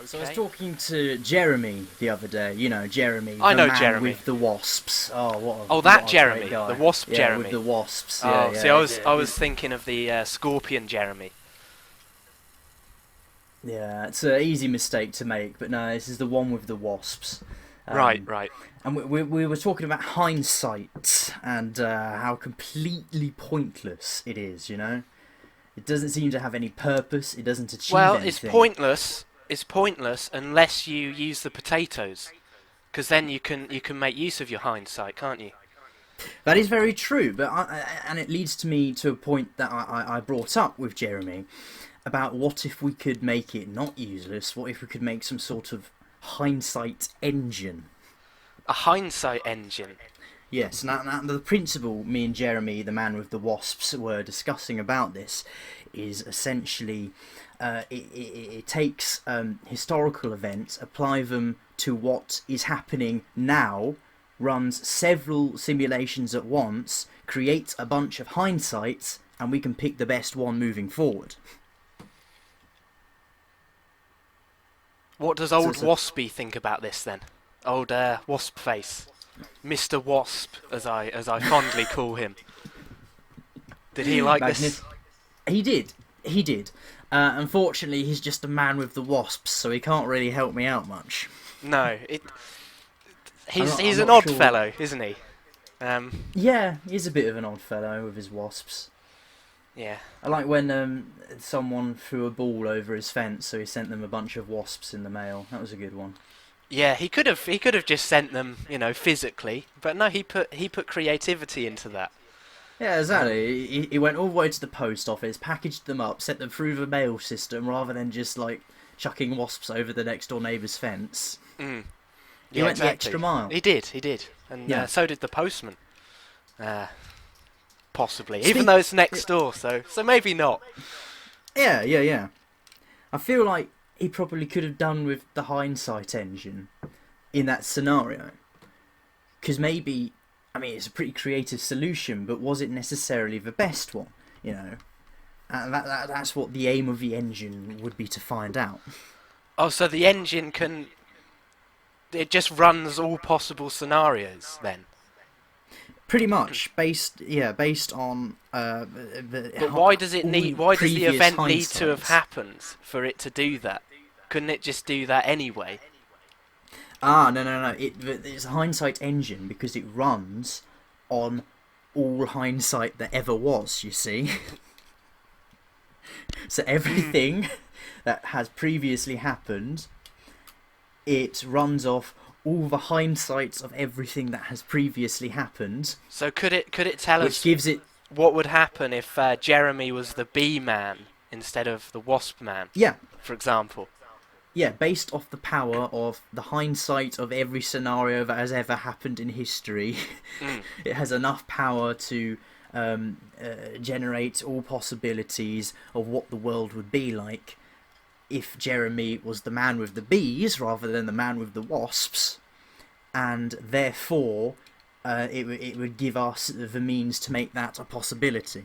So I was Okay. talking to Jeremy the other day. You know, Jeremy, I the know man Jeremy. with the wasps. Oh, Oh, what that a great Jeremy, the guy. wasp Yeah, with Jeremy. the wasps. Yeah, Oh, see, yeah. I was thinking of the scorpion Jeremy. Yeah, it's an easy mistake to make, but no, this is the one with the wasps. Right, Um, right. and we were talking about hindsight and how completely pointless it is. You know, it doesn't seem to have any purpose. It doesn't achieve Well, it's anything. pointless. It's pointless unless you use the potatoes, because then you can make use of your hindsight, can't you? That is very true, but and it leads to me to a point that I brought up with Jeremy about what if we could make it not useless? What if we could make some sort of hindsight engine? A hindsight engine. Yes, now the principle me and Jeremy, the man with the wasps, were discussing about this is essentially it takes historical events, apply them to what is happening now, runs several simulations at once, creates a bunch of hindsights, and we can pick the best one moving forward. What does So, old so Waspy think about this then? Old Wasp face, Mr. Wasp, as I fondly call him. Did he like this? Magnus, he did. Unfortunately, he's just a man with the wasps, so he can't really help me out much. No. He's I'm an not odd sure. fellow, isn't he? Yeah, he's a bit of an odd fellow with his wasps. Yeah. I like when someone threw a ball over his fence, so he sent them a bunch of wasps in the mail. That was a good one. Yeah, he could have just sent them, physically, but no, he put creativity into that. Yeah, Um, exactly. He went all the way to the post office, packaged them up, sent them through the mail system, rather than just like chucking wasps over the next door neighbour's fence. mm, He yeah, went the exactly. extra mile. He did, and Yeah. so did the postman, uh, possibly, even Speak. though it's next door. So maybe not. Yeah. I feel like he probably could have done with the hindsight engine in that scenario. Because maybe, I mean, it's a pretty creative solution, but was it necessarily the best one? You know, and that's what the aim of the engine would be to find out. Oh, so the engine it just runs all possible scenarios then. Pretty much based on But why does it all need? Why does the previous event need to have hindsights. happened for it to do that? Couldn't it just do that anyway? No. It's a hindsight engine because it runs on all hindsight that ever was. You see, so everything that has previously happened, it runs off all the hindsights of everything that has previously happened, So could it tell which us gives it what would happen if Jeremy was the bee man instead of the wasp man, yeah for example? based off the power of the hindsight of every scenario that has ever happened in history. Mm. It has enough power to generate all possibilities of what the world would be like if Jeremy was the man with the bees rather than the man with the wasps, and therefore it would give us the means to make that a possibility.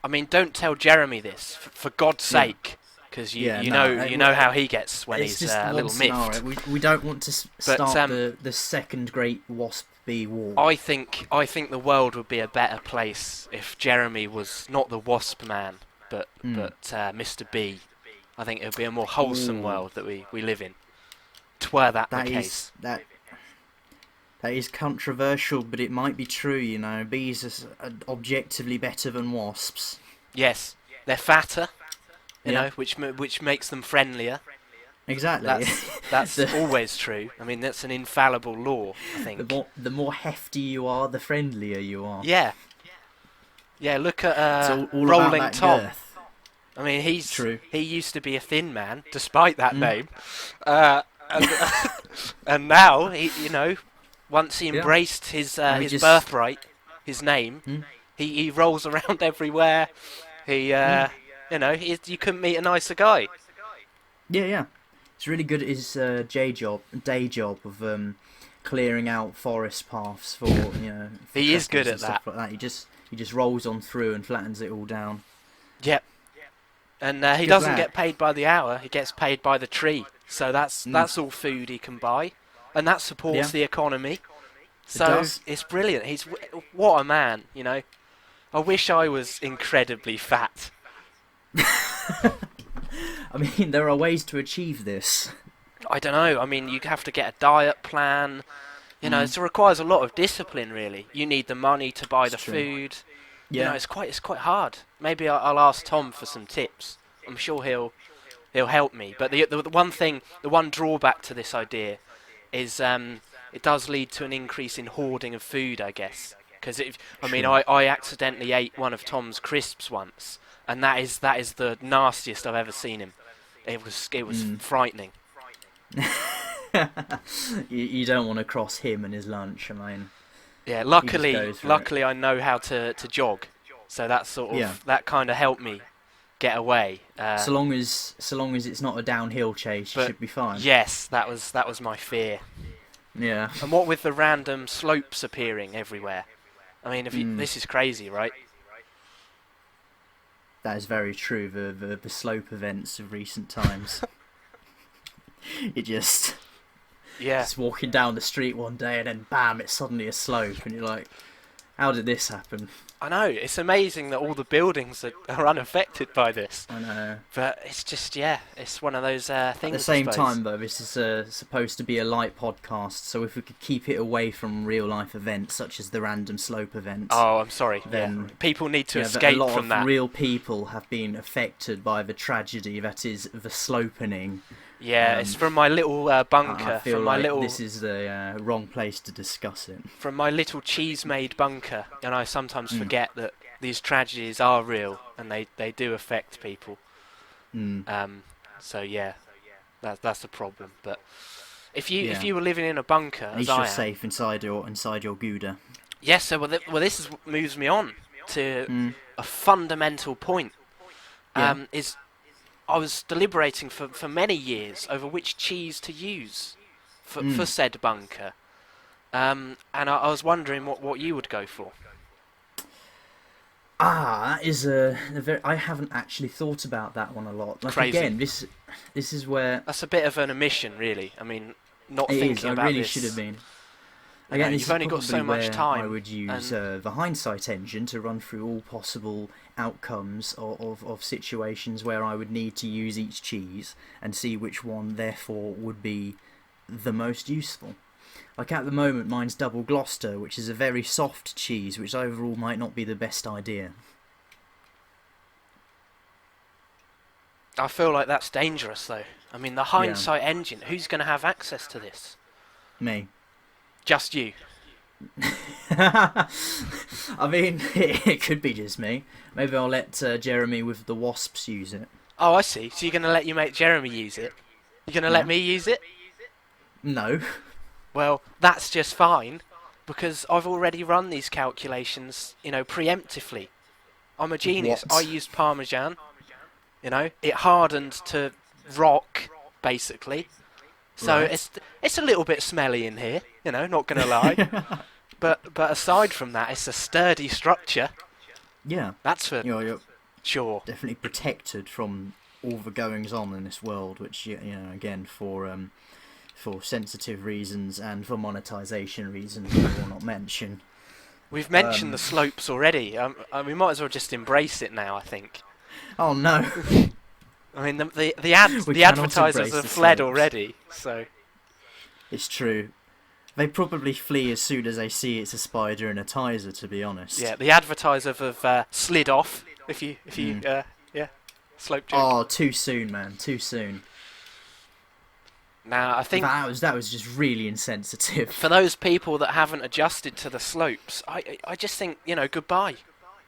I mean, don't tell Jeremy this, for God's Yeah. sake, because you Yeah, you no, know you know how he gets when it's he's just a one little scenario. miffed. We don't want to But start the second great wasp bee war. I think the world would be a better place if Jeremy was not the wasp man, but Hmm. Mr. B. I think it would be a more wholesome Ooh. world that we live in. Twere that the That case. is that is controversial, but it might be true. You know, bees are objectively better than wasps. Yes, they're fatter, you Yeah. know, which makes them friendlier. Exactly. That's The- always true. I mean, that's an infallible law, I think. the more hefty you are, the friendlier you are. Yeah, yeah. Look at It's all about Rolling that Tom. girth. I mean, True. he used to be a thin man, despite that Mm. name, and, and now once he Yeah. embraced And we his just- birthright, his name, Mm. he rolls around everywhere. He you couldn't meet a nicer guy. Yeah. He's really good at his day job of clearing out forest paths for for He is good trekkers at and stuff like that. He just rolls on through and flattens it all down. Yep. And he Good doesn't lad. get paid by the hour. He gets paid by the tree. So that's all food he can buy, and that supports the economy. So it's brilliant. What a man, you know. I wish I was incredibly fat. I mean, there are ways to achieve this. I don't know. I mean, you have to get a diet plan. You know, it requires a lot of discipline. Really, you need the money to buy the food. Yeah. You know, it's quite hard. Maybe I'll ask Tom for some tips. I'm sure he'll help me. But the one drawback to this idea is it does lead to an increase in hoarding of food, I guess. Because I accidentally ate one of Tom's crisps once, and that is the nastiest I've ever seen him. It was frightening. You don't want to cross him and his lunch. I mean, yeah. Luckily, I know how to jog, so that that kind of helped me get away. So long as it's not a downhill chase, you should be fine. Yes, that was my fear. Yeah. And what with the random slopes appearing everywhere, I mean, this is crazy, right? That is very true. The slope events of recent times. Just walking down the street one day and then bam, it's suddenly a slope, and you're like, how did this happen? I know, it's amazing that all the buildings are unaffected by this. I know. But it's just, it's one of those things. At the same time, though, this is supposed to be a light podcast, so if we could keep it away from real-life events, such as the random slope events... Oh, I'm sorry. Then people need to escape from that. A lot of real people have been affected by the tragedy that is the slopening. Yeah, it's from my little bunker. I feel this is the wrong place to discuss it. From my little cheese-made bunker, and I sometimes forget that these tragedies are real and they do affect people. So yeah, that's the problem. But if you were living in a bunker, at least you're safe inside your Gouda. Yes. So this moves me on to a fundamental point. Is I was deliberating for many years over which cheese to use for said bunker, and I was wondering what you would go for. That is I haven't actually thought about that one a lot. Like, crazy. Again, this is where... That's a bit of an omission, really. I mean, not thinking about this. I really should have been. Again, you've only got so much time. I would use the Hindsight engine to run through all possible outcomes of situations where I would need to use each cheese and see which one, therefore, would be the most useful. Like at the moment, mine's Double Gloucester, which is a very soft cheese, which overall might not be the best idea. I feel like that's dangerous, though. I mean, the Hindsight engine, who's going to have access to this? Me. Just you. I mean, it could be just me. Maybe I'll let Jeremy with the wasps use it. Oh, I see. So you're going to let your mate Jeremy use it? You're going to let me use it? No. Well, that's just fine, because I've already run these calculations, preemptively. I'm a genius. What? I used Parmesan. It hardened to rock, basically. So it's a little bit smelly in here, not going to lie. But aside from that, it's a sturdy structure. Yeah. That's for you're sure. Definitely protected from all the goings on in this world, which, again, for sensitive reasons and for monetization reasons, we will not mention. We've mentioned the slopes already. We might as well just embrace it now, I think. Oh no! I mean, the advertisers have fled already, so... It's true. They probably flee as soon as they see it's a spider and a Tizer, to be honest. Yeah, the advertisers have slid off, if you slope joke. Oh, too soon, man, too soon. Now, I think... That was just really insensitive. For those people that haven't adjusted to the slopes, I just think, goodbye.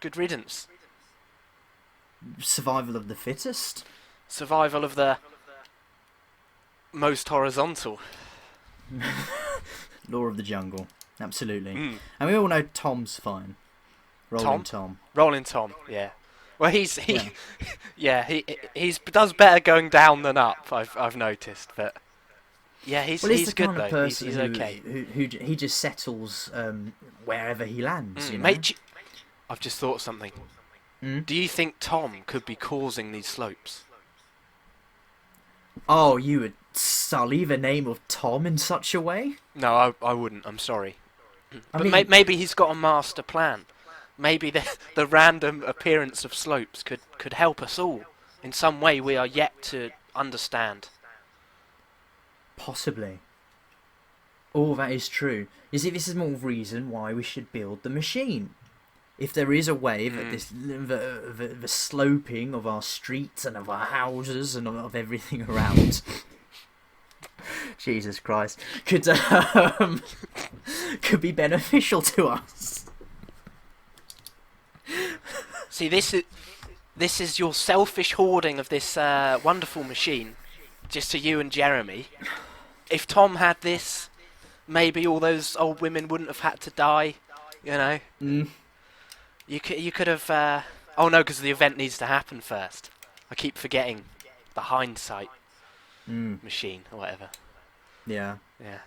Good riddance. Survival of the fittest? Survival of the most horizontal. Law of the jungle, absolutely. And we all know Tom's fine. Rolling Tom, yeah. Well, he does better going down than up. I've noticed, but yeah, he's the good kind though. Of person he's okay. Who he just settles wherever he lands. Mate, I've just thought of something. Do you think Tom could be causing these slopes? Oh, you would sully the name of Tom in such a way. No, I wouldn't. I'm sorry. I But mean, maybe he's got a master plan. Maybe the random appearance of slopes could help us all in some way we are yet to understand. possibly. All that is true. You see, this is more reason why we should build the machine. If there is a way that the sloping of our streets and of our houses and of everything around, Jesus Christ, could be beneficial to us. See, this is your selfish hoarding of this wonderful machine, just to you and Jeremy. If Tom had this, maybe all those old women wouldn't have had to die. You know. You could have. Oh no, because the event needs to happen first. I keep forgetting the Hindsight machine or whatever. Yeah. Yeah.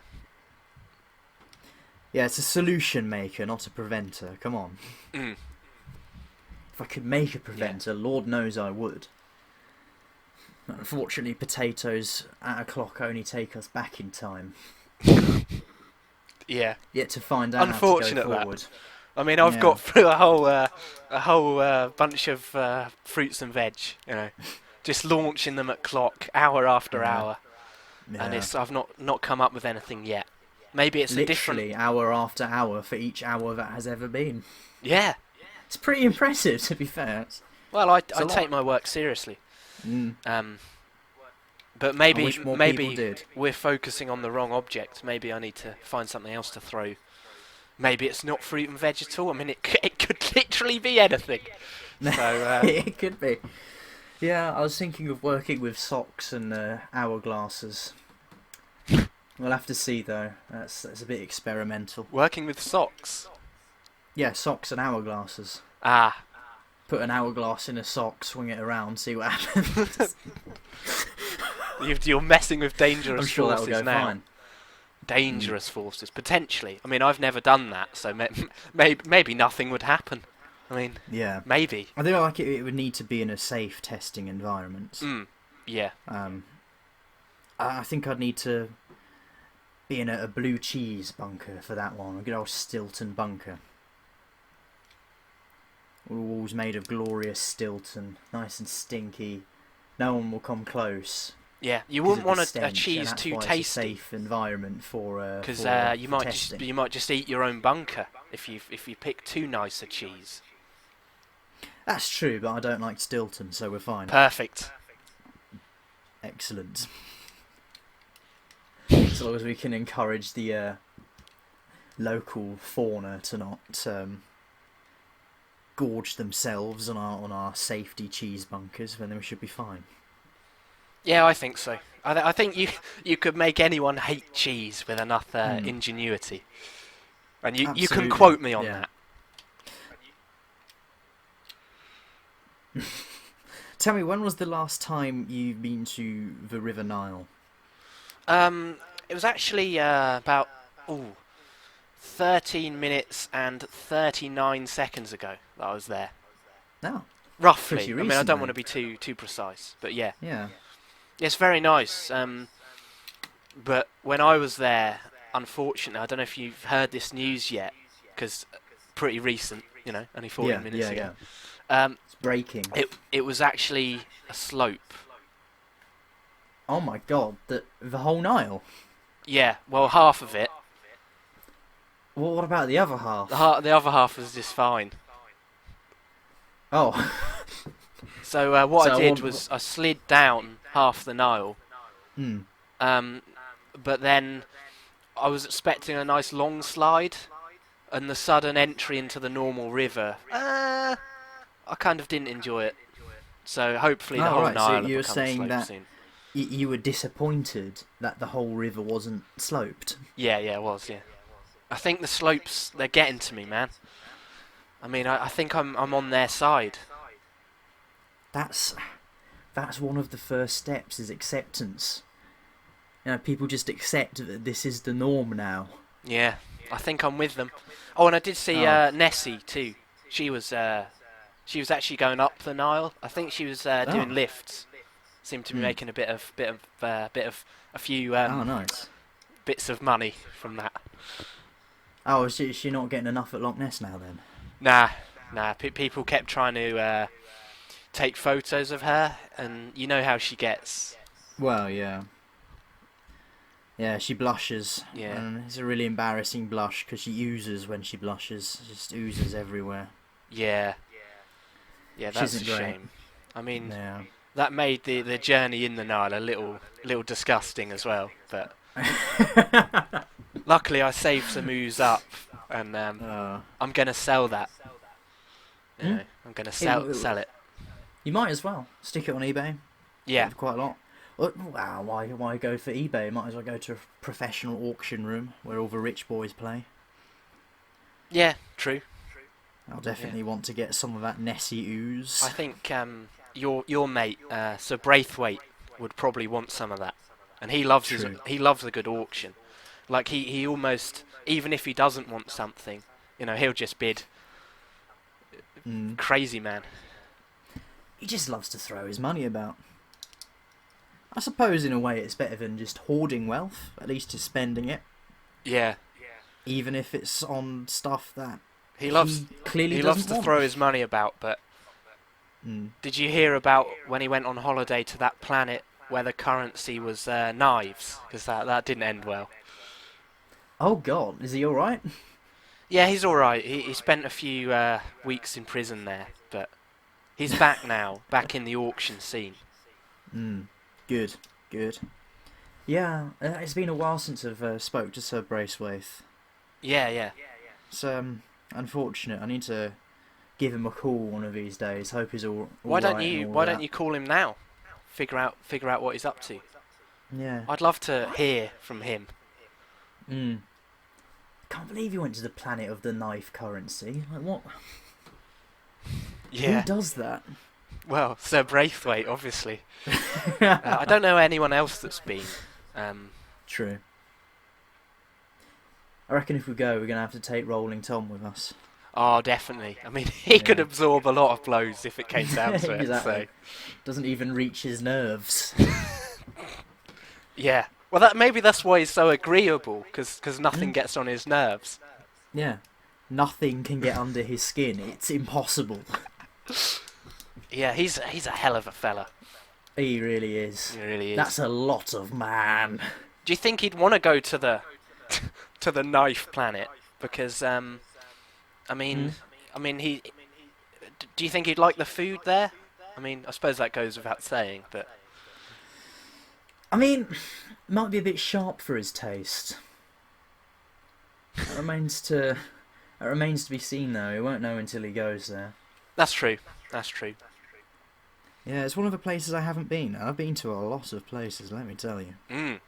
Yeah, it's a solution maker, not a preventer. Come on. If I could make a preventer, Lord knows I would. Unfortunately, potatoes at a clock only take us back in time. Yeah. Yet to find out Unfortunate how to go forward. I mean, I've got through a whole bunch of fruits and veg, you know, just launching them at clock, hour after hour, and I've not come up with anything yet. Maybe it's literally hour after hour for each hour that has ever been. Yeah, it's pretty impressive, to be fair. Well, I take my work seriously. But maybe we're focusing on the wrong object. Maybe I need to find something else to throw. Maybe it's not fruit and veg at all. I mean, it could literally be anything. So, it could be. Yeah, I was thinking of working with socks and hourglasses. We'll have to see, though. That's a bit experimental. Working with socks? Yeah, socks and hourglasses. Ah. Put an hourglass in a sock, swing it around, see what happens. You're messing with dangerous I'm sure forces that'll go now. fine. Dangerous forces, potentially. I mean, I've never done that, so maybe nothing would happen. I mean, yeah, maybe. I think like it would need to be in a safe testing environment. Yeah. I think I'd need to be in a blue cheese bunker for that one. A good old Stilton bunker. Walls made of glorious Stilton, nice and stinky. No one will come close. Yeah, you wouldn't want a cheese too tasty. It's a safe environment for because you might just eat your own bunker if you pick too nice a cheese. That's true, but I don't like Stilton, so we're fine. Perfect. Excellent. As long as we can encourage the local fauna to not gorge themselves on our safety cheese bunkers, then we should be fine. Yeah, I think so. I think you could make anyone hate cheese with enough ingenuity, and you can quote me on that. Tell me, when was the last time you've been to the River Nile? It was actually about 13 minutes and 39 seconds ago that I was there. No. Roughly. Pretty I mean, I recent, don't want to be too precise, but yeah. Yeah. It's very nice. But when I was there, unfortunately, I don't know if you've heard this news yet, because pretty recent, you know, only 40 minutes ago. It's breaking. It was actually a slope. Oh my god, the whole Nile? Yeah, well, half of it. Well, what about the other half? The other half was just fine. Oh. So I did was I slid down half the Nile. But then I was expecting a nice long slide, and the sudden entry into the normal river, I kind of didn't enjoy it. So hopefully the whole Nile will become sloped soon. You were disappointed that the whole river wasn't sloped? Yeah, it was, yeah. I think the slopes, they're getting to me, man. I mean, I think I'm on their side. That's one of the first steps, is acceptance. You know, people just accept that this is the norm now. Yeah, I think I'm with them. Oh, and I did see Nessie too. She was actually going up the Nile. I think she was doing lifts. Seem to be making a a few Oh, nice. bits of money from that. Oh, is she not getting enough at Loch Ness now then? Nah. People kept trying to take photos of her, and you know how she gets. Well, yeah. Yeah, she blushes. Yeah. And it's a really embarrassing blush because she oozes when she blushes. It just oozes everywhere. Yeah, that's a isn't great. shame. I mean, Yeah. that made the journey in the Nile a little disgusting as well. But luckily, I saved some ooze up, and I'm gonna sell that. You know, I'm gonna sell it. You might as well stick it on eBay. Yeah. Quite a lot. Wow, why go for eBay? Might as well go to a professional auction room where all the rich boys play. Yeah, true. I'll definitely want to get some of that Nessie ooze. I think your mate, Sir Braithwaite, would probably want some of that, and he loves a good auction. Like he almost, even if he doesn't want something, he'll just bid. Crazy man. He just loves to throw his money about. I suppose in a way it's better than just hoarding wealth. At least he's spending it. Yeah. Even if it's on stuff that he clearly he doesn't loves to want. throw his money about. But did you hear about when he went on holiday to that planet where the currency was knives? Because that didn't end well. Oh God, is he all right? Yeah, he's all right. He spent a few weeks in prison there, but he's back now, back in the auction scene. Good. Yeah, it's been a while since I've spoke to Sir Braithwaite. Yeah. It's unfortunate. I need to give him a call one of these days. Hope he's all Why don't right you and all Why that. don't you call him now? Figure out what he's up to. Yeah. I'd love to hear from him. Can't believe you went to the planet of the knife currency. Like what? Yeah. Who does that? Well, Sir Braithwaite, obviously. I don't know anyone else that's been. True. I reckon if we go, we're gonna have to take Rolling Tom with us. Oh, definitely. I mean, he could absorb a lot of blows if it came down to it. Exactly. So. Doesn't even reach his nerves. Yeah. Well, maybe that's why he's so agreeable, because nothing gets on his nerves. Yeah. Nothing can get under his skin. It's impossible. Yeah, he's a hell of a fella. He really is. He really is. That's a lot of man. Do you think he'd want to go to the to the knife planet? Because I mean, he. Do you think he'd like the food there? I mean, I suppose that goes without saying, but. I mean, might be a bit sharp for his taste. That remains to be seen, though. He won't know until he goes there. That's true. Yeah, it's one of the places I haven't been. I've been to a lot of places, let me tell you.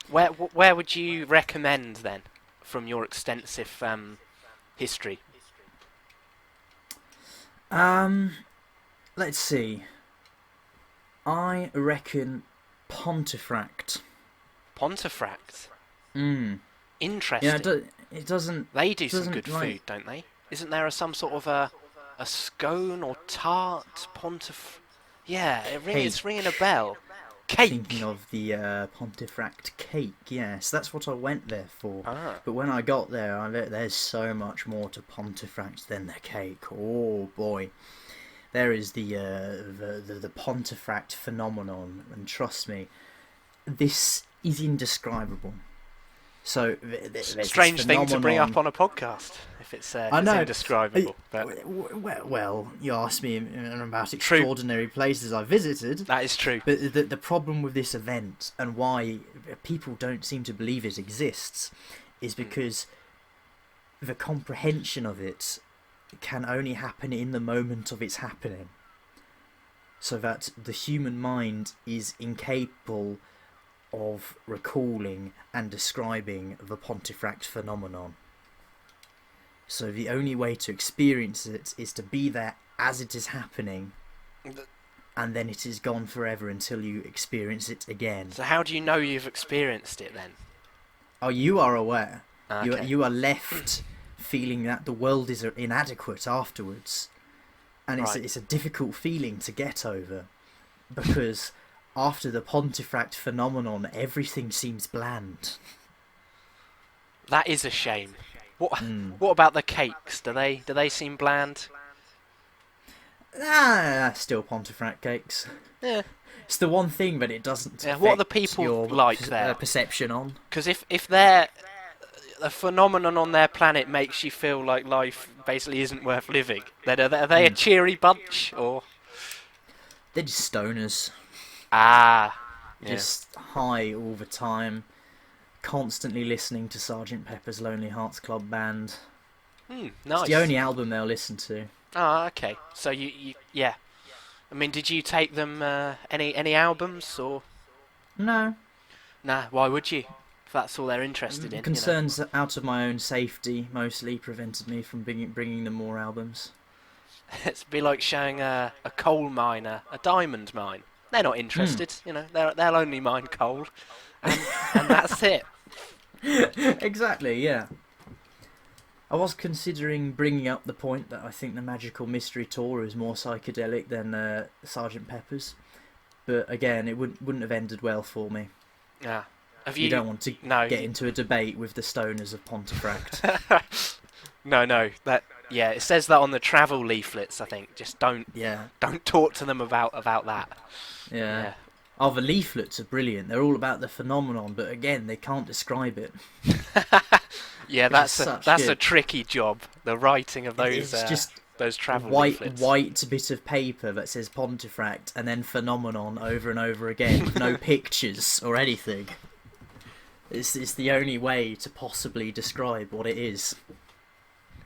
Where would you recommend then, from your extensive history? Let's see. I reckon Pontefract. Pontefract? Interesting. Yeah, it doesn't... They do some good food, don't they? Isn't there some sort of a scone or tart? Yeah, it's ringing a bell. Cake. Thinking of the Pontefract cake, yes, that's what I went there for. Ah. But when I got there, there's so much more to Pontefract than the cake. Oh boy, there is the Pontefract phenomenon, and trust me, this is indescribable. So strange thing to bring up on a podcast if it's indescribable. But well, you asked me about extraordinary places I visited. That is true. But the problem with this event and why people don't seem to believe it exists is because the comprehension of it can only happen in the moment of its happening. So that the human mind is incapable of recalling and describing the Pontefract phenomenon. So the only way to experience it is to be there as it is happening, and then it is gone forever until you experience it again. So how do you know you've experienced it then? Oh, you are aware. Okay. You are left feeling that the world is inadequate afterwards, and it's a difficult feeling to get over, because after the Pontefract phenomenon, everything seems bland. That is a shame. What about the cakes? Do they seem bland? Still Pontefract cakes. Yeah. It's the one thing that it doesn't Yeah. What are the affect people your like there? perception on. Because if they're a phenomenon on their planet makes you feel like life basically isn't worth living, then are they a cheery bunch or? They're just stoners. Yeah. Just high all the time, constantly listening to Sergeant Pepper's Lonely Hearts Club Band. Nice. It's the only album they'll listen to. Ah, okay. So you yeah. I mean, did you take them any albums or? No. Nah. Why would you? If that's all they're interested in. Concerns out of my own safety mostly prevented me from bringing them more albums. It'd be like showing a coal miner a diamond mine. They're not interested. They'll only mine coal, and that's it. Exactly. Yeah. I was considering bringing up the point that I think the Magical Mystery Tour is more psychedelic than Sergeant Pepper's, but again, it wouldn't have ended well for me. Yeah. You don't want to get into a debate with the stoners of Pontefract. No. It says that on the travel leaflets. I think just don't talk to them about that. Yeah. Oh, the leaflets are brilliant. They're all about the phenomenon, but again, they can't describe it. Yeah, that's a tricky job. The writing of those it's just those travel white leaflets. bit of paper that says Pontefract and then phenomenon over and over again with no pictures or anything. It's the only way to possibly describe what it is.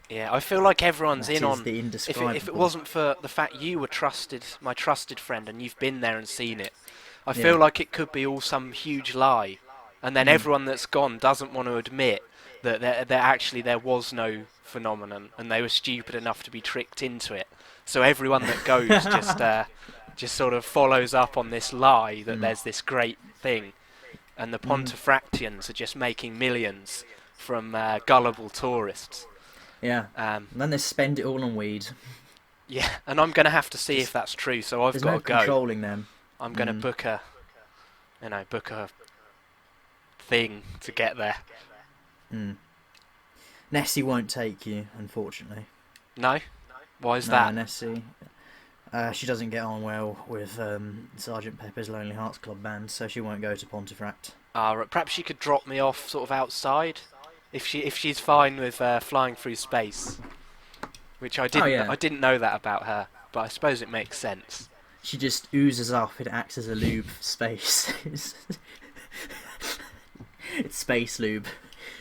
Yeah, I feel like everyone's in on. The indescribable. If it wasn't for the fact you were my trusted friend, and you've been there and seen it, I feel like it could be all some huge lie, and then everyone that's gone doesn't want to admit that there was no phenomenon, and they were stupid enough to be tricked into it. So everyone that goes just sort of follows up on this lie that there's this great thing, and the Pontefractians are just making millions from gullible tourists. Yeah. And then they spend it all on weed. Yeah, and I'm going to have to see if that's true. So I've got to go. Controlling them. I'm going to book a thing to get there. Nessie won't take you, unfortunately. No? Why is that? Nessie. She doesn't get on well with Sergeant Pepper's Lonely Hearts Club Band, so she won't go to Pontefract. Right, perhaps she could drop me off sort of outside, if she's fine with flying through space, which I didn't. I didn't know that about her, but I suppose it makes sense. She just oozes up. It acts as a lube for space. It's space lube.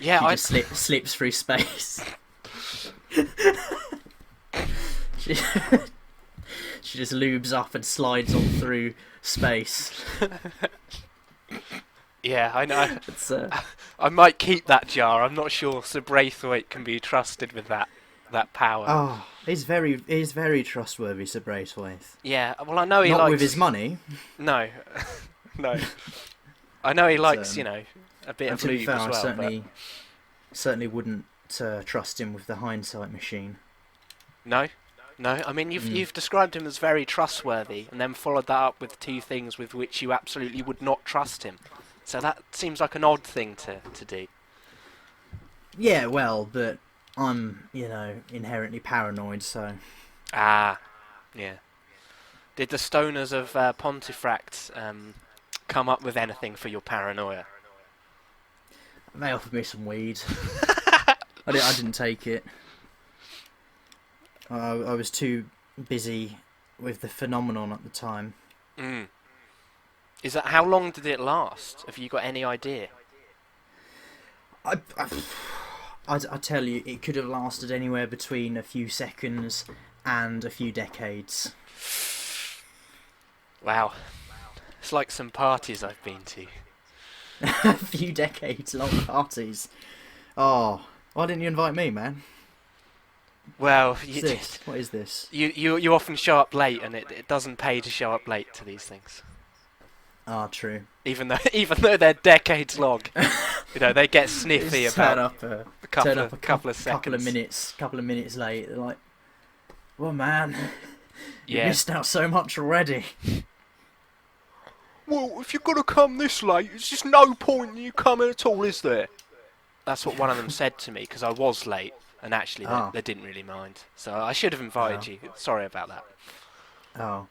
Yeah, she just slips through space. She just lubes up and slides on through space. Yeah, I know. I might keep that jar. I'm not sure Sir Braithwaite can be trusted with that power. Oh, he's very trustworthy, Sir Braithwaite. Yeah, well, I know he not likes... with his money. No, no. I know he likes, a bit of lube as well. I certainly wouldn't trust him with the hindsight machine. No. I mean, you've described him as very trustworthy, and then followed that up with two things with which you absolutely would not trust him. So that seems like an odd thing to do. Yeah, well, but I'm, inherently paranoid, so... Ah, yeah. Did the stoners of Pontefract come up with anything for your paranoia? They offered me some weed. I didn't take it. I was too busy with the phenomenon at the time. Is that how long did it last? Have you got any idea? I tell you, it could have lasted anywhere between a few seconds and a few decades. Wow. It's like some parties I've been to. A few decades long parties. Oh, why didn't you invite me, man? Well, what is this? You often show up late, and it doesn't pay to show up late to these things. Ah, true. Even though they're decades long, they get sniffy about a couple of seconds. Couple of minutes late. They're like, "Well, man, you Yeah. missed out so much already." well, if you're gonna come this late, it's just no point in you coming at all, is there? That's what one of them said to me because I was late, and actually Oh. they didn't really mind. So I should have invited you. Sorry about that. Oh.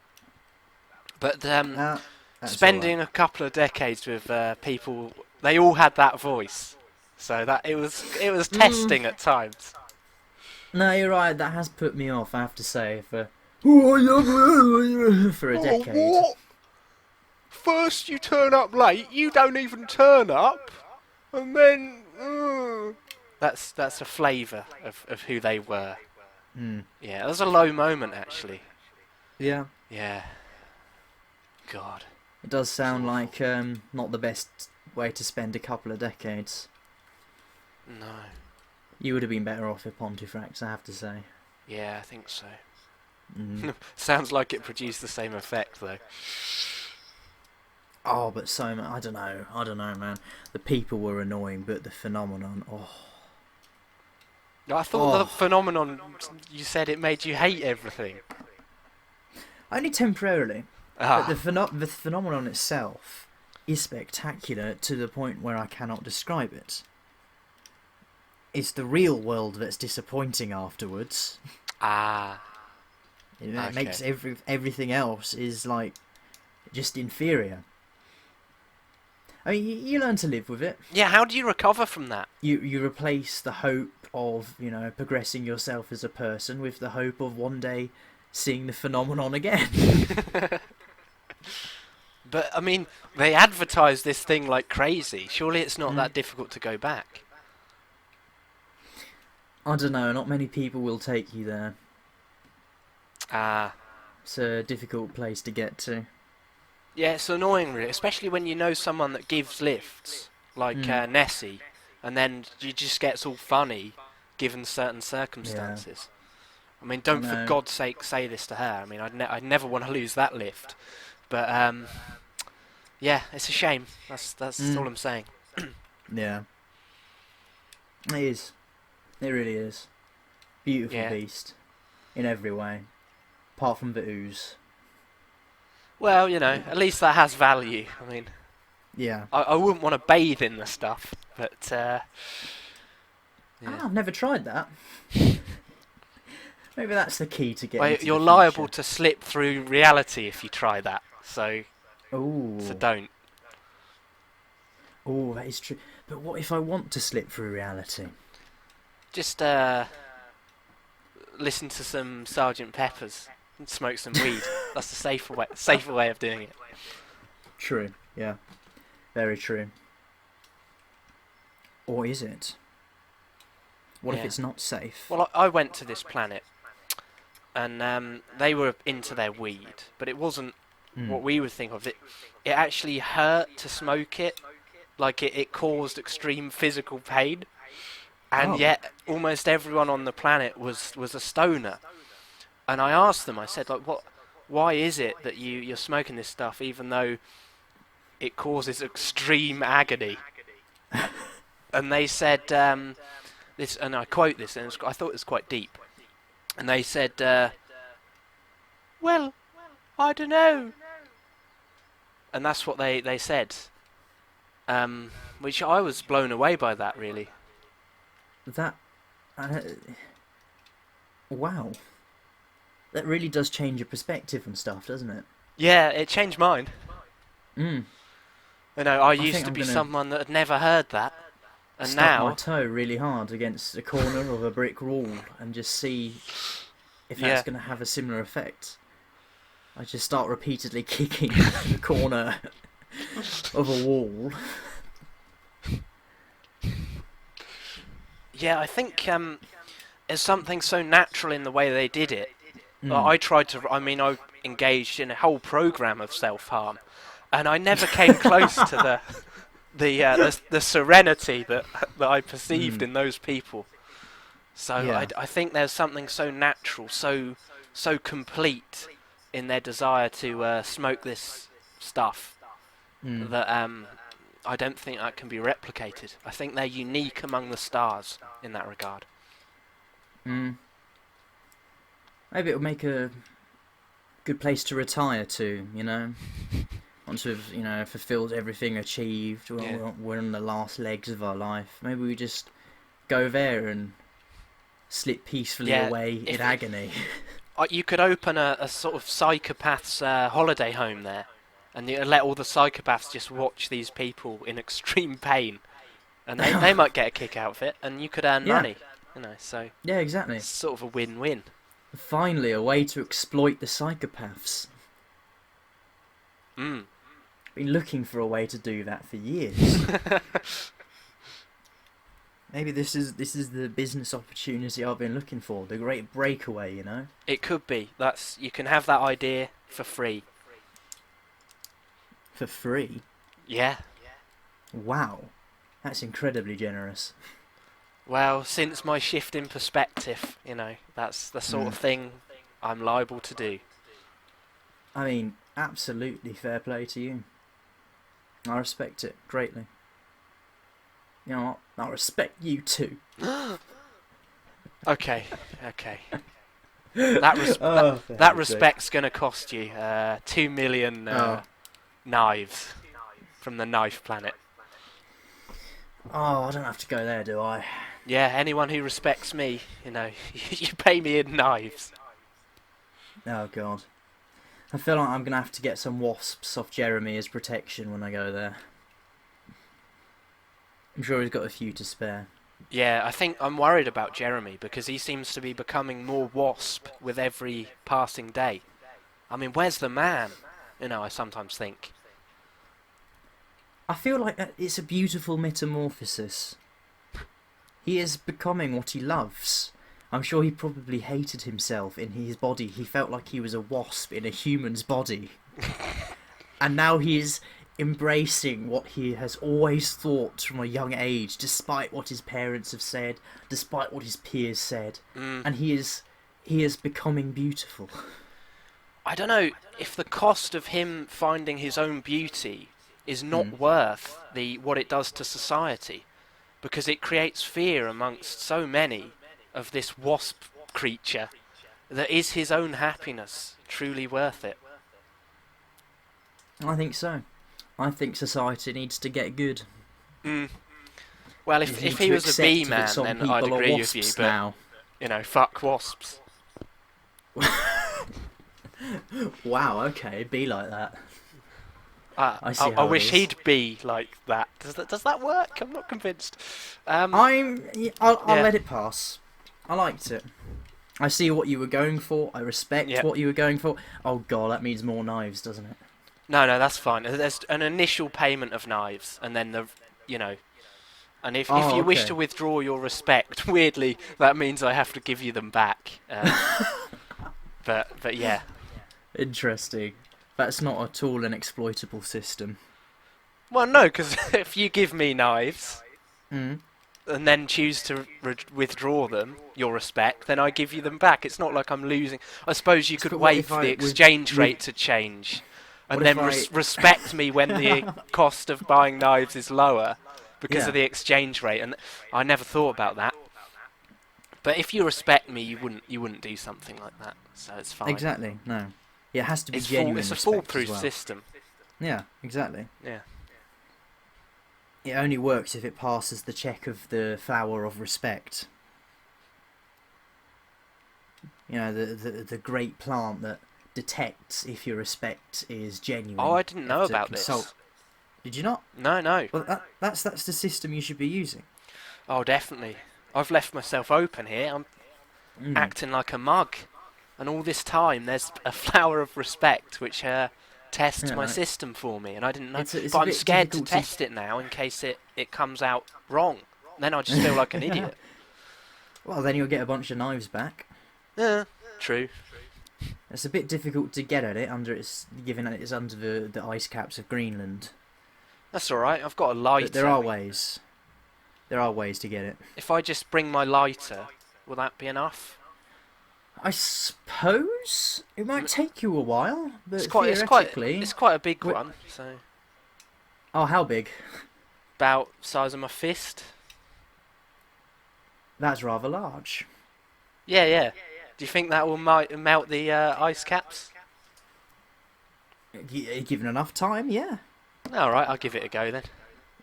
But That's spending a couple of decades with people, they all had that voice, so that it was testing at times. No, you're right. That has put me off. I have to say for a decade. What? First you turn up late, you don't even turn up, and then that's a flavour of who they were. Yeah, it was a low moment actually. Yeah. Yeah. God. It does sound like not the best way to spend a couple of decades. No. You would have been better off with Pontefract, I have to say. Yeah, I think so. Sounds like it produced the same effect though. Oh, but so much. I don't know, man. The people were annoying, but the phenomenon. Oh. I thought the phenomenon. You said it made you hate everything. Only temporarily. Ah. But the phenomenon itself is spectacular to the point where I cannot describe it. It's the real world that's disappointing afterwards. Ah. It makes everything else is like just inferior. I mean, you learn to live with it. Yeah, how do you recover from that? You replace the hope of, progressing yourself as a person with the hope of one day seeing the phenomenon again. But, I mean, they advertise this thing like crazy. Surely it's not that difficult to go back. I don't know, not many people will take you there. Ah. It's a difficult place to get to. Yeah, it's annoying, really, especially when you know someone that gives lifts, like Nessie, and then it just gets all funny, given certain circumstances. Yeah. I mean, don't for God's sake say this to her. I mean, I'd never want to lose that lift. But, yeah, it's a shame. That's all I'm saying. Yeah. It is. It really is. Beautiful beast. In every way. Apart from the ooze. Well, at least that has value. I mean, yeah, I wouldn't want to bathe in the stuff, but yeah. I've never tried that. Maybe that's the key to getting. Well, you're liable to slip through reality if you try that. So don't. Oh, that is true. But what if I want to slip through reality? Just listen to some Sergeant Pepper's. And smoke some weed. That's the safer way of doing it. True, yeah. Very true. Or is it? What if it's not safe? Well, I went to this planet, and they were into their weed, but it wasn't what we would think of. It actually hurt to smoke it. Like, it caused extreme physical pain. And yet, almost everyone on the planet was a stoner. And I asked them, I said, like, why is it that you're smoking this stuff even though it causes extreme agony? And they said, this, and I quote this, and I thought it was quite deep. And they said, well, I don't know. And that's what they said. Which I was blown away by that, really. That... wow. That really does change your perspective and stuff, doesn't it? Yeah, it changed mine. I used to be gonna... someone that had never heard that. And stuck now... my toe really hard against the corner of a brick wall and just see if that's going to have a similar effect. I just start repeatedly kicking the corner of a wall. Yeah, I think there's something so natural in the way they did it. I engaged in a whole program of self-harm, and I never came close to the serenity that I perceived in those people. So I think there's something so natural, so complete in their desire to smoke this stuff that I don't think that can be replicated. I think they're unique among the stars in that regard. Maybe it'll make a good place to retire to, Once we've, fulfilled everything, achieved, Yeah. we're on the last legs of our life. Maybe we just go there and slip peacefully Yeah, away in if agony. you could open a sort of psychopaths holiday home there, and you let all the psychopaths just watch these people in extreme pain, and they might get a kick out of it, and you could earn Yeah, money, so yeah, exactly. it's sort of a win-win. Finally, a way to exploit the psychopaths. Mm. Been looking for a way to do that for years. Maybe this is the business opportunity I've been looking for, the great breakaway, It could be. You can have that idea for free. For free. Yeah. Wow, that's incredibly generous. Well, since my shift in perspective, that's the sort of thing I'm liable to do. I mean, absolutely fair play to you. I respect it greatly. You know what? I respect you too. Okay. That respect's gonna cost you 2 million knives from the knife planet. Oh, I don't have to go there, do I? Yeah, anyone who respects me, you pay me in knives. Oh god. I feel like I'm gonna have to get some wasps off Jeremy as protection when I go there. I'm sure he's got a few to spare. Yeah, I think I'm worried about Jeremy because he seems to be becoming more wasp with every passing day. I mean, where's the man? I sometimes think. I feel like it's a beautiful metamorphosis. He is becoming what he loves. I'm sure he probably hated himself in his body. He felt like he was a wasp in a human's body. And now he is embracing what he has always thought from a young age, despite what his parents have said, despite what his peers said. And he is becoming beautiful. I don't know if the cost of him finding his own beauty is not worth what it does to society, because it creates fear amongst so many of this wasp creature. That is his own happiness truly worth it? I think so. I think society needs to get good. Well, if he was a bee man, then I'd agree with you. But now. Fuck wasps. Wow. Okay, be like that. I wish he'd be like that. Does that work? I'm not convinced. I'll let it pass. I liked it. I see what you were going for. I respect what you were going for. Oh god, that means more knives, doesn't it? No, that's fine. There's an initial payment of knives, and then and if you wish to withdraw your respect, weirdly, that means I have to give you them back. But yeah. Interesting. That's not at all an exploitable system. Well, no, because if you give me knives and then choose to withdraw them, your respect, then I give you them back. It's not like I'm losing. I suppose you could wait for the exchange rate to change and then respect me when the cost of buying knives is lower because of the exchange rate. And I never thought about that. But if you respect me, you wouldn't do something like that. So it's fine. Exactly. No. Yeah, it has to be genuine. It's a foolproof system. Yeah, exactly. Yeah. It only works if it passes the check of the flower of respect. The great plant that detects if your respect is genuine. Oh, I didn't know about this. Did you not? No. Well, that's the system you should be using. Oh, definitely. I've left myself open here. I'm acting like a mug. And all this time, there's a flower of respect which tests my system for me, and I didn't know. But I'm scared to test it now in case it comes out wrong. Then I just feel like an idiot. Well, then you'll get a bunch of knives back. Yeah, true. It's a bit difficult to get at it given that it's under the ice caps of Greenland. That's all right. I've got a lighter. But there are ways. There are ways to get it. If I just bring my lighter, will that be enough? I suppose it might take you a while, but it's quite a big one. So. Oh, how big? About size of my fist. That's rather large. Yeah. Do you think that will melt the ice caps? Given enough time, yeah. All right, I'll give it a go then.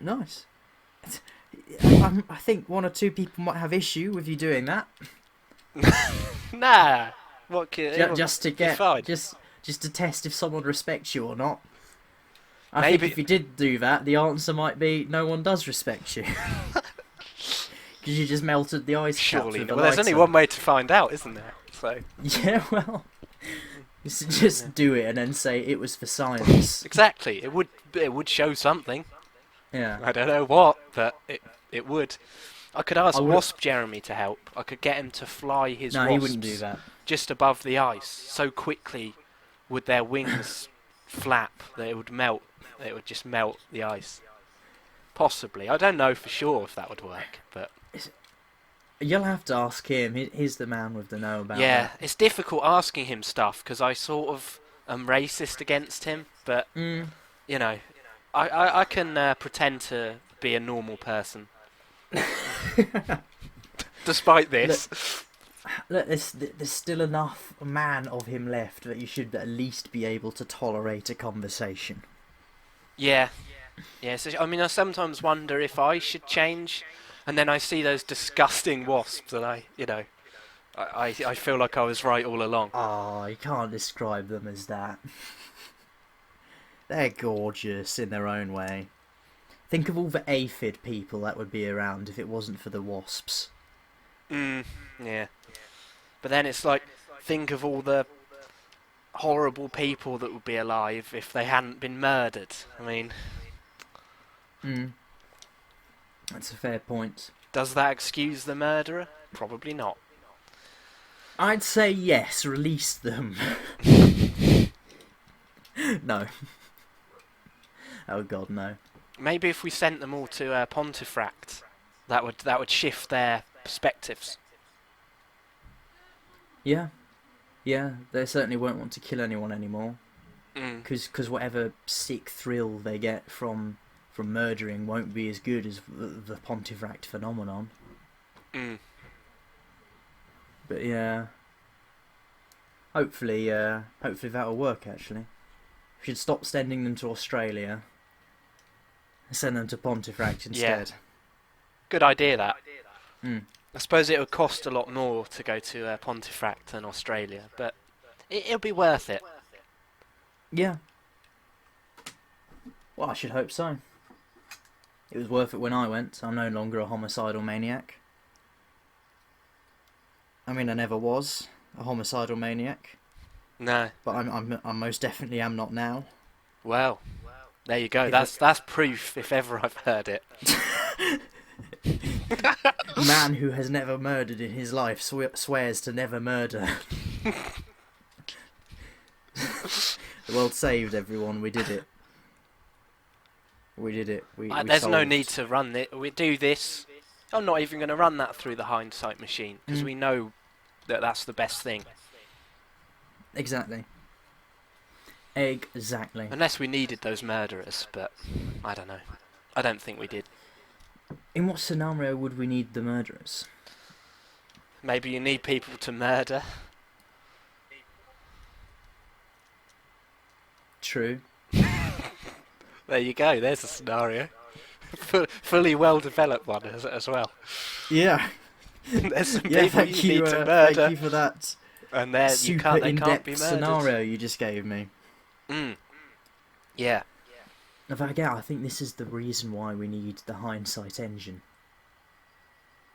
Nice. I think one or two people might have issue with you doing that. Nah. What can, Just to it's fine. just to test if someone respects you or not. I Maybe- think if you did do that, the answer might be no one does respect you. Because you just melted the ice caps Surely. with a Well, there's only lighter. one way to find out, isn't there? So. Yeah, well, just do it and then say it was for science. Exactly. It would show something. Yeah. I don't know what, but it would. I could ask I would- Wasp Jeremy to help. I could get him to fly his No, wasps he wouldn't do that. just above the ice. So quickly would their wings flap that it would melt. That it would just melt the ice. Possibly. I don't know for sure if that would work, but You'll have to ask him. He's the man with the know about yeah, that. it's difficult asking him stuff because I sort of am racist against him. But Mm. you know, I can pretend to be a normal person. Despite this. Look, there's still enough man of him left that you should at least be able to tolerate a conversation. Yeah. Yeah, so, I mean, I sometimes wonder if I should change, and then I see those disgusting wasps, and I feel like I was right all along. Oh, you can't describe them as that. They're gorgeous in their own way. Think of all the aphid people that would be around if it wasn't for the wasps. Yeah. But then it's like, think of all the horrible people that would be alive if they hadn't been murdered. I mean, That's a fair point. does that excuse the murderer? Probably not. I'd say yes, release them. No. Oh god, no. Maybe if we sent them all to Pontefract, that would shift their perspectives. Yeah. Yeah, they certainly won't want to kill anyone anymore. Because whatever sick thrill they get from murdering won't be as good as the Pontefract phenomenon. But yeah. Hopefully that'll work, actually. We should stop sending them to Australia and send them to Pontefract instead. Good idea, that. Mm. I suppose it would cost a lot more to go to Pontefract than Australia, but it'll be worth it. Yeah. Well, I should hope so. It was worth it when I went. I'm no longer a homicidal maniac. I mean, I never was a homicidal maniac, No. but I most definitely am not now. Well, there you go. If That's proof, if ever I've heard it. A man who has never murdered in his life swears to never murder. The world saved, everyone. We did it. We did it. We There's no solved. need to run it. We do this. I'm not even going to run that through the hindsight machine because we know that that's the best thing. Exactly. Unless we needed those murderers, but I don't know. I don't think we did. In what scenario would we need the murderers? Maybe you need people to murder. True. There you go. There's a scenario. Fully well-developed one as well. Yeah. There's some Yeah, people thank you you, need to murder, thank you for that and they super can't be in-depth murdered. scenario you just gave me. Yeah. I think this is the reason why we need the hindsight engine.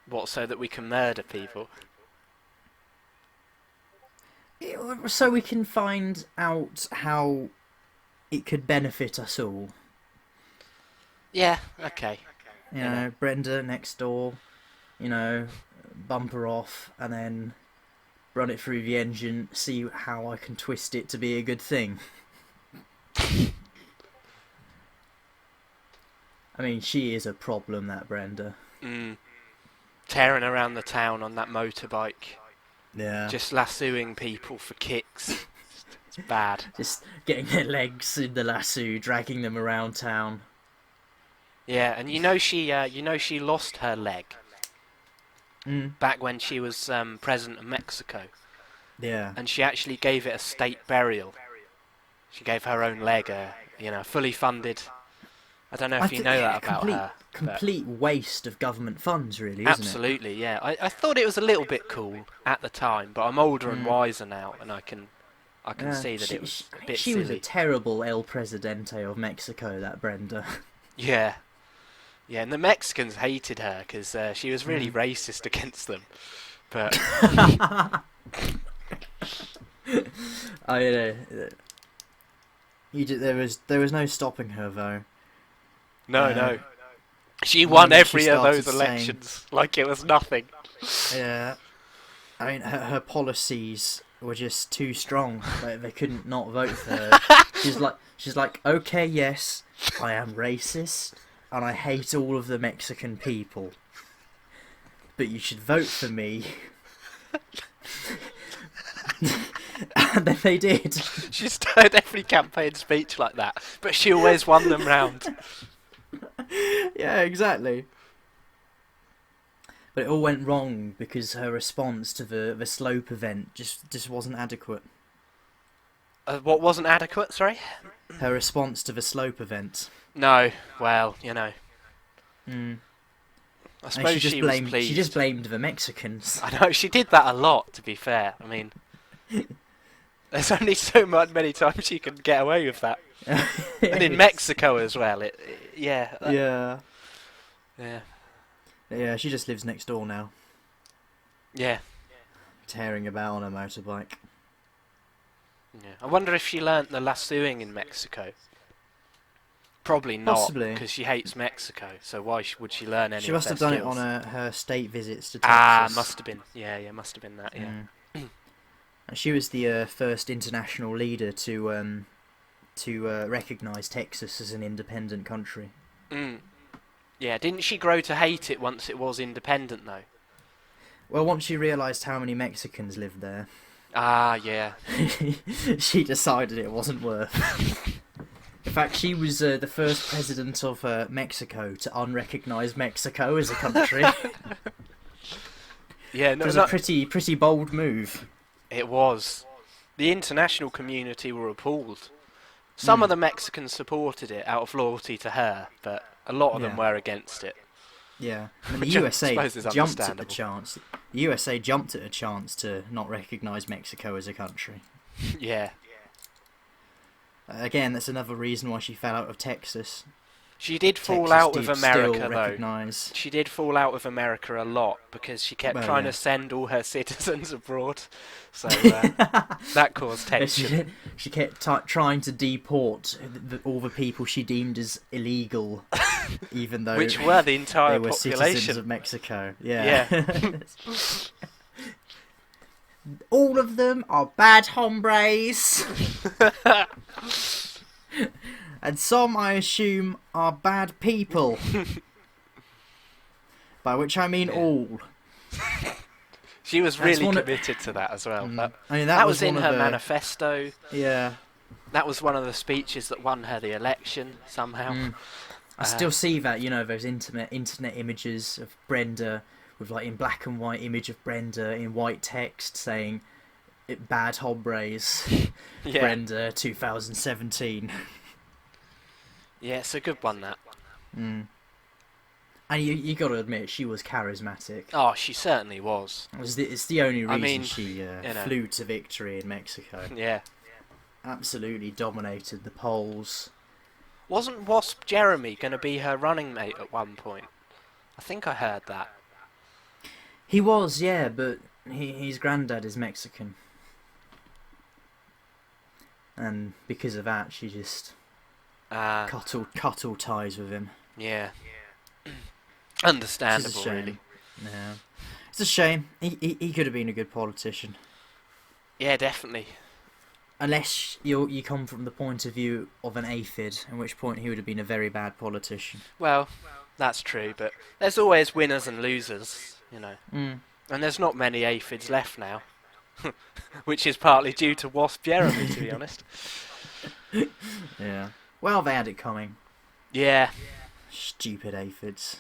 What, so that we can murder people? So we can find out how it could benefit us all. Yeah, okay. You know, Brenda next door, bump her off and then run it through the engine, see how I can twist it to be a good thing. I mean, she is a problem, that Brenda. Tearing around the town on that motorbike. Yeah. Just lassoing people for kicks. It's bad. Just getting their legs in the lasso, dragging them around town. Yeah, and she lost her leg back when she was president of Mexico. Yeah. And she actually gave it a state burial. She gave her own leg a, fully funded. I don't know if you know that about her. Complete waste of government funds, really, isn't absolutely, yeah. I thought it was a little bit cool at the time, but I'm older and wiser now, and I can see that it was a bit silly. She was a terrible El Presidente of Mexico, that Brenda. Yeah. Yeah, and the Mexicans hated her because she was really racist against them. But there was no stopping her though. No. She won every of those elections like it was nothing. Yeah. I mean, her policies were just too strong. They couldn't not vote for her. She's like, okay, yes, I am racist and I hate all of the Mexican people, but you should vote for me. And then they did. She started every campaign speech like that, but she always won them round. Yeah, exactly. But it all went wrong because her response to the slope event just wasn't adequate. What wasn't adequate, sorry? Her response to the slope event. No, well, I suppose she was pleased. She just blamed the Mexicans. I know, she did that a lot, to be fair. I mean, there's only many times you can get away with that. And in Mexico as well. Yeah, she just lives next door now. Yeah. Tearing about on a motorbike. Yeah. I wonder if she learnt the lassoing in Mexico. Probably not, Possibly. Because she hates Mexico, so why would she learn any of She must have their done skills? it on her state visits to Texas. Must have been. Yeah, must have been that, yeah. And she was the first international leader to recognise Texas as an independent country. Yeah, didn't she grow to hate it once it was independent, though? Well, once she realised how many Mexicans lived there... yeah. she decided it wasn't worth. In fact, she was the first president of Mexico to unrecognise Mexico as a country. Yeah, it was a pretty bold move. It was. The international community were appalled. Some of the Mexicans supported it out of loyalty to her, but a lot of them were against it. Yeah, and the USA jumped at the chance. The USA jumped at a chance to not recognise Mexico as a country. Yeah. Again, that's another reason why she fell out of Texas. She did fall out with America, though. She did fall out with America a lot because she kept trying to send all her citizens abroad. So that caused tension. She kept trying to deport all the people she deemed as illegal, even though which were the entire they were population citizens of Mexico. Yeah. All of them are bad hombres. And some, I assume, are bad people. By which I mean all. She was really committed to that as well. That was in her manifesto. Yeah. That was one of the speeches that won her the election, somehow. I still see that, those internet images of Brenda with, in black and white image of Brenda in white text saying, bad hombres, Brenda 2017. Yeah, it's a good one, that. And you got to admit, she was charismatic. Oh, she certainly was. It's the only reason she flew to victory in Mexico. Yeah. Absolutely dominated the polls. Wasn't Wasp Jeremy going to be her running mate at one point? I think I heard that. He was, yeah, but his granddad is Mexican. And because of that, she just... cut all ties with him. Yeah. Understandable, really. Yeah. It's a shame. He could have been a good politician. Yeah, definitely. Unless you come from the point of view of an aphid, at which point he would have been a very bad politician. Well, that's true, but there's always winners and losers, And there's not many aphids left now. Which is partly due to Wasp Jeremy, to be honest. Yeah. Well, they had it coming. Yeah. Stupid aphids.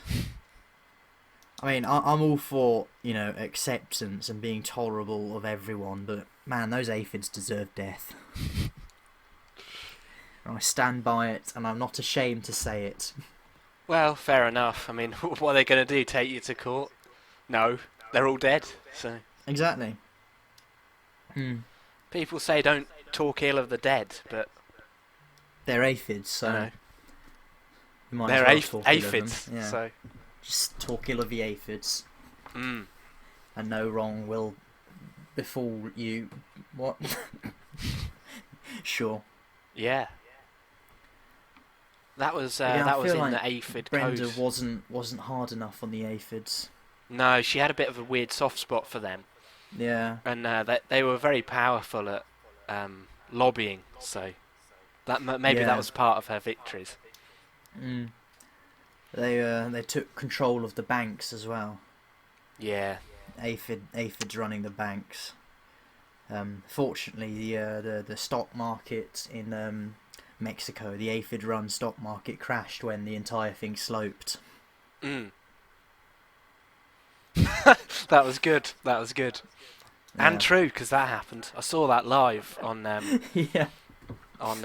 I mean, I'm all for, acceptance and being tolerable of everyone, but, man, those aphids deserve death. I stand by it, and I'm not ashamed to say it. Well, fair enough. I mean, what are they going to do? Take you to court? No, they're all dead. So Exactly. Hmm. people say don't talk ill of the dead, but They're aphids, so no, you might they're as well talk ill of aphids. them. Yeah. So Just talk ill of the aphids, mm. and no wrong will befall you. What? Sure. Yeah. That was Yeah, that I was feel in like the aphid Brenda code. wasn't hard enough on the aphids. No, she had a bit of a weird soft spot for them, Yeah. and they were very powerful at lobbying. So that maybe that Yeah. was part of her victories. Mm. They took control of the banks as well. Yeah. Aphids running the banks. Fortunately, the stock market in Mexico, the aphid-run stock market, crashed when the entire thing sloped. Mm. That was good. That was good. Yeah. And true, because that happened. I saw that live on Yeah. on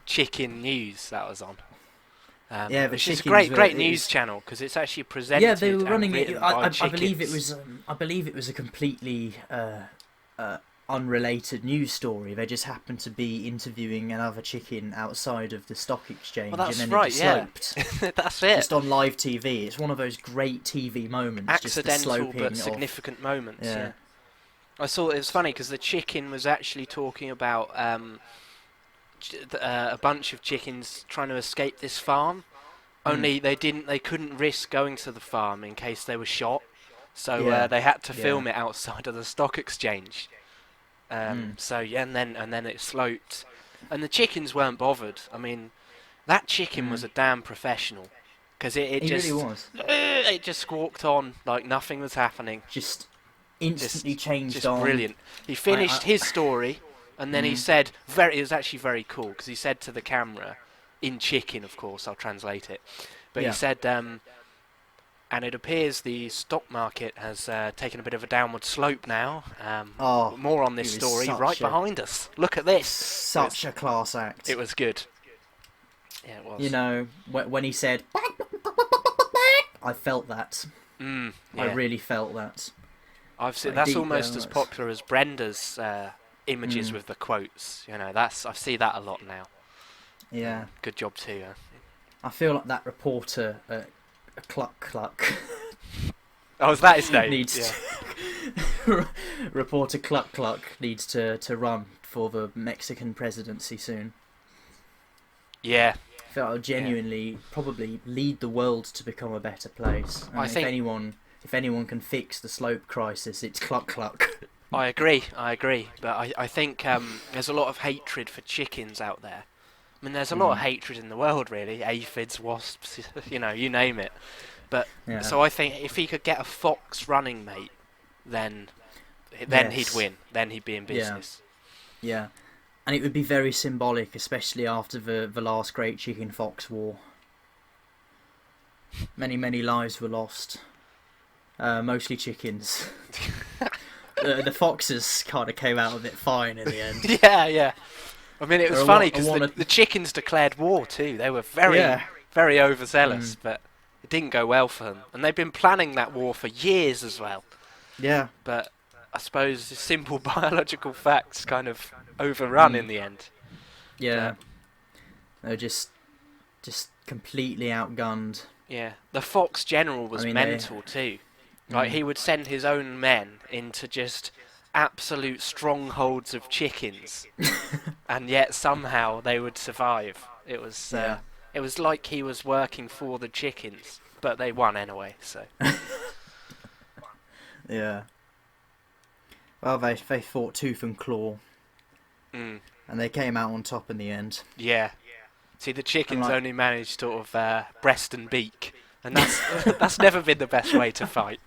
Chicken News. That was on. Yeah, but which is a Chickens great news channel because it's actually presented. Yeah, they were and running it. written by I believe it chickens. was. I believe it was a completely unrelated news story. They just happened to be interviewing another chicken outside of the stock exchange, Well, that's and then right. it just Yeah, sloped. that's it. Just on live TV. It's one of those great TV moments. Accidental just the sloping but of, significant moments. Yeah. Yeah. I saw it was funny because the chicken was actually talking about a bunch of chickens trying to escape this farm. Only they couldn't risk going to the farm in case they were shot. So Yeah. they had to Yeah. film it outside of the stock exchange. So yeah, and then it sloped, and the chickens weren't bothered. I mean, that chicken was a damn professional, because it He just really was. it just squawked on like nothing was happening. Just instantly changed Just on. brilliant. He finished his story, and then he said, it was actually very cool, because he said to the camera, in chicken, of course, I'll translate it, but Yeah. he said, and it appears the stock market has taken a bit of a downward slope now. More on this he was story such right a- behind us. Look at this. Such a class act. It was good. Yeah, it was. You know, when he said, I felt that. Yeah. I really felt that. I've seen Like that's deep almost down, as that's- popular as Brenda's images with the quotes. You know, I see that a lot now. Yeah. Good job too. I feel like that reporter at Cluck Cluck Oh, is that his name? needs Yeah. reporter Cluck Cluck needs to run for the Mexican presidency soon. Yeah. I feel like I'll genuinely probably lead the world to become a better place. And I think- if anyone can fix the slope crisis, it's Cluck Cluck. I agree, but I think there's a lot of hatred for chickens out there. I mean, there's a lot of hatred in the world, really. Aphids, wasps, you name it. But Yeah. so I think if he could get a fox running mate, then he'd Yes. win. Then he'd be in business. Yeah, and it would be very symbolic, especially after the last Great Chicken Fox War. Many lives were lost, mostly chickens. The foxes kind of came out of it fine in the end. Yeah. I mean, it was Or a funny wa- a because wanna- the chickens declared war too. They were very overzealous, but it didn't go well for them. And they've been planning that war for years as well. Yeah, But I suppose the simple biological facts kind of overrun in the end. yeah. They're just completely outgunned. Yeah, the Fox General was I mean, mental too. Like he would send his own men into just absolute strongholds of chickens, and yet somehow they would survive. It was it was like he was working for the chickens, but they won anyway. So Yeah. Well, they fought tooth and claw, and they came out on top in the end. yeah. See, the chickens like- only managed sort of breast and beak, and that's that's never been the best way to fight.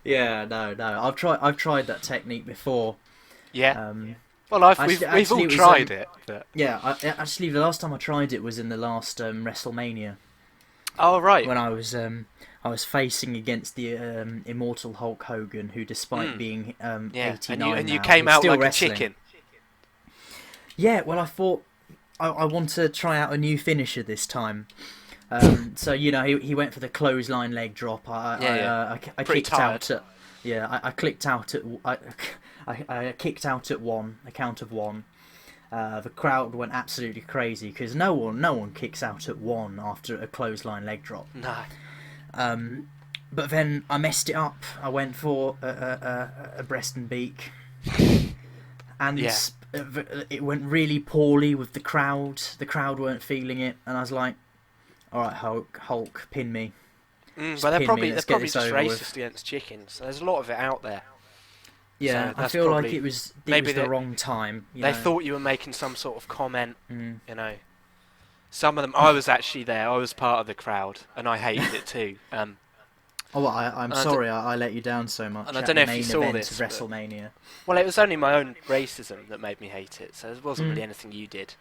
Yeah, no. I've tried that technique before. Yeah. We've Well, we've all tried it. But... Yeah, actually, the last time I tried it was in the last Wrestlemania, Oh right. when I was facing against the immortal Hulk Hogan, who, despite being Yeah. 89 And you now, came was out still like wrestling. a chicken. Yeah, well, I thought I want to try out a new finisher this time. So he went for the clothesline leg drop. I Pretty kicked tired. out at I clicked out at I kicked out at one, a count of one. The crowd went absolutely crazy because no one kicks out at one after a clothesline leg drop. No. But then I messed it up. I went for a breast and beak, and Yeah. it went really poorly with the crowd. The crowd weren't feeling it, and I was like, "All right, Hulk, pin me." But pin they're me, probably let's they're get probably this just over racist with. against chickens. There's a lot of it out there. Yeah, So I that's feel like probably- it was maybe the they- wrong time. They thought you were making some sort of comment. Mm. You know. Some of them. I was actually there. I was part of the crowd, and I hated it too. Oh, well, I'm And I sorry I let you down so much. and I at don't the know if you main saw event this, of but- WrestleMania. Well, it was only my own racism that made me hate it, so it wasn't really anything you did.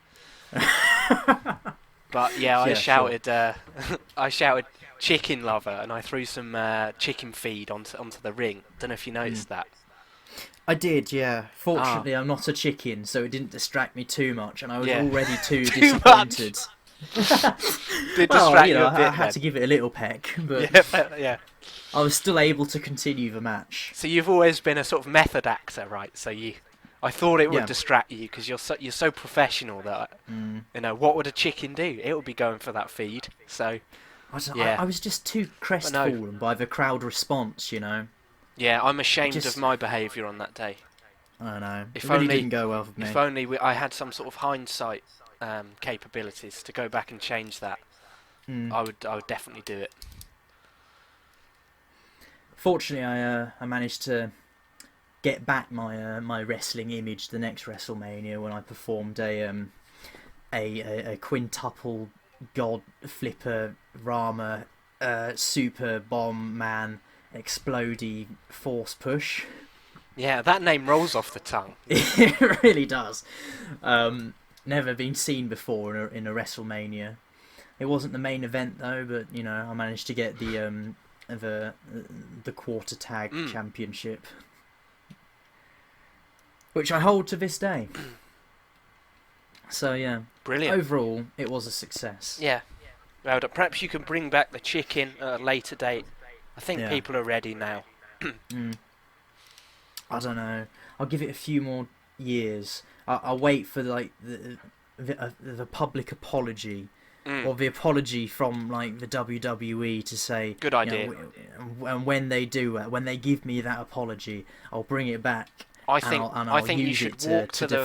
But yeah, I Yeah, shouted, I shouted "chicken lover," and I threw some chicken feed onto the ring. Don't know if you noticed that. I did, yeah. Fortunately, I'm not a chicken, so it didn't distract me too much, and I was already too disappointed. Did Well, distract you a I bit had then. to give it a little peck, but Yeah. I was still able to continue the match. So you've always been a sort of method actor, right? So I thought it would Yeah. distract you because you're so professional that what would a chicken do? It would be going for that feed. So I, don't, Yeah. I was just too crestfallen by the crowd response, yeah, I'm ashamed Just- of my behaviour on that day. I don't know. If It really only- didn't go well for me. If only I had some sort of hindsight capabilities to go back and change that, I would definitely do it. Fortunately, I managed to get back my wrestling image the next WrestleMania when I performed a quintuple god flipper Rama super bomb man explodey force push. Yeah, that name rolls off the tongue. It really does. Never been seen before in a WrestleMania. It wasn't the main event though, but I managed to get the quarter tag championship, which I hold to this day. So yeah, Brilliant. overall it was a success. Yeah. Well, perhaps you can bring back the chicken at a later date. I think Yeah. people are ready now. I don't know. I'll give it a few more years. I'll wait for like the public apology. Or the apology from like the WWE to say Good idea. And when they do it, when they give me that apology, I'll bring it back. I and think I'll I think you use should it walk to to the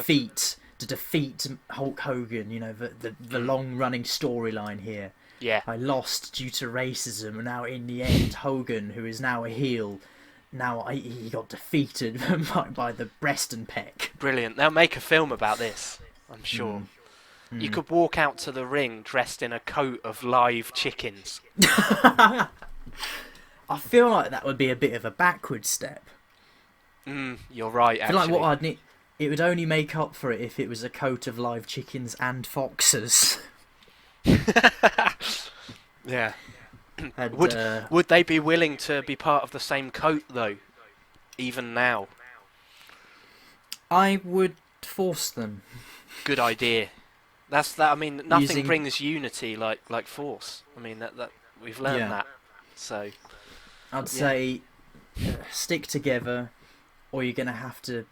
defeat Hulk Hogan. The long running storyline here. yeah. I lost due to racism, and now in the end, Hogan, who is now a heel, he got defeated by the breast and peck. Brilliant. They'll make a film about this, I'm sure. You could walk out to the ring dressed in a coat of live chickens. I feel like that would be a bit of a backward step. You're right, I feel actually. like what I'd need, it would only make up for it if it was a coat of live chickens and foxes. Yeah. And, Would they be willing to be part of the same coat, though? Even now? I would force them. Good idea. That's that. I mean, nothing Using- brings unity like force. I mean, that we've learned Yeah. that. So I'd say stick together, or you're gonna have to,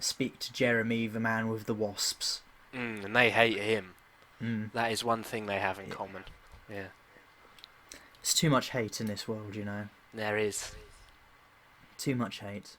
speak to Jeremy, the man with the wasps. and they hate him. Mm. That is one thing they have in common. Yeah, It's too much hate in this world, there is. Too much hate.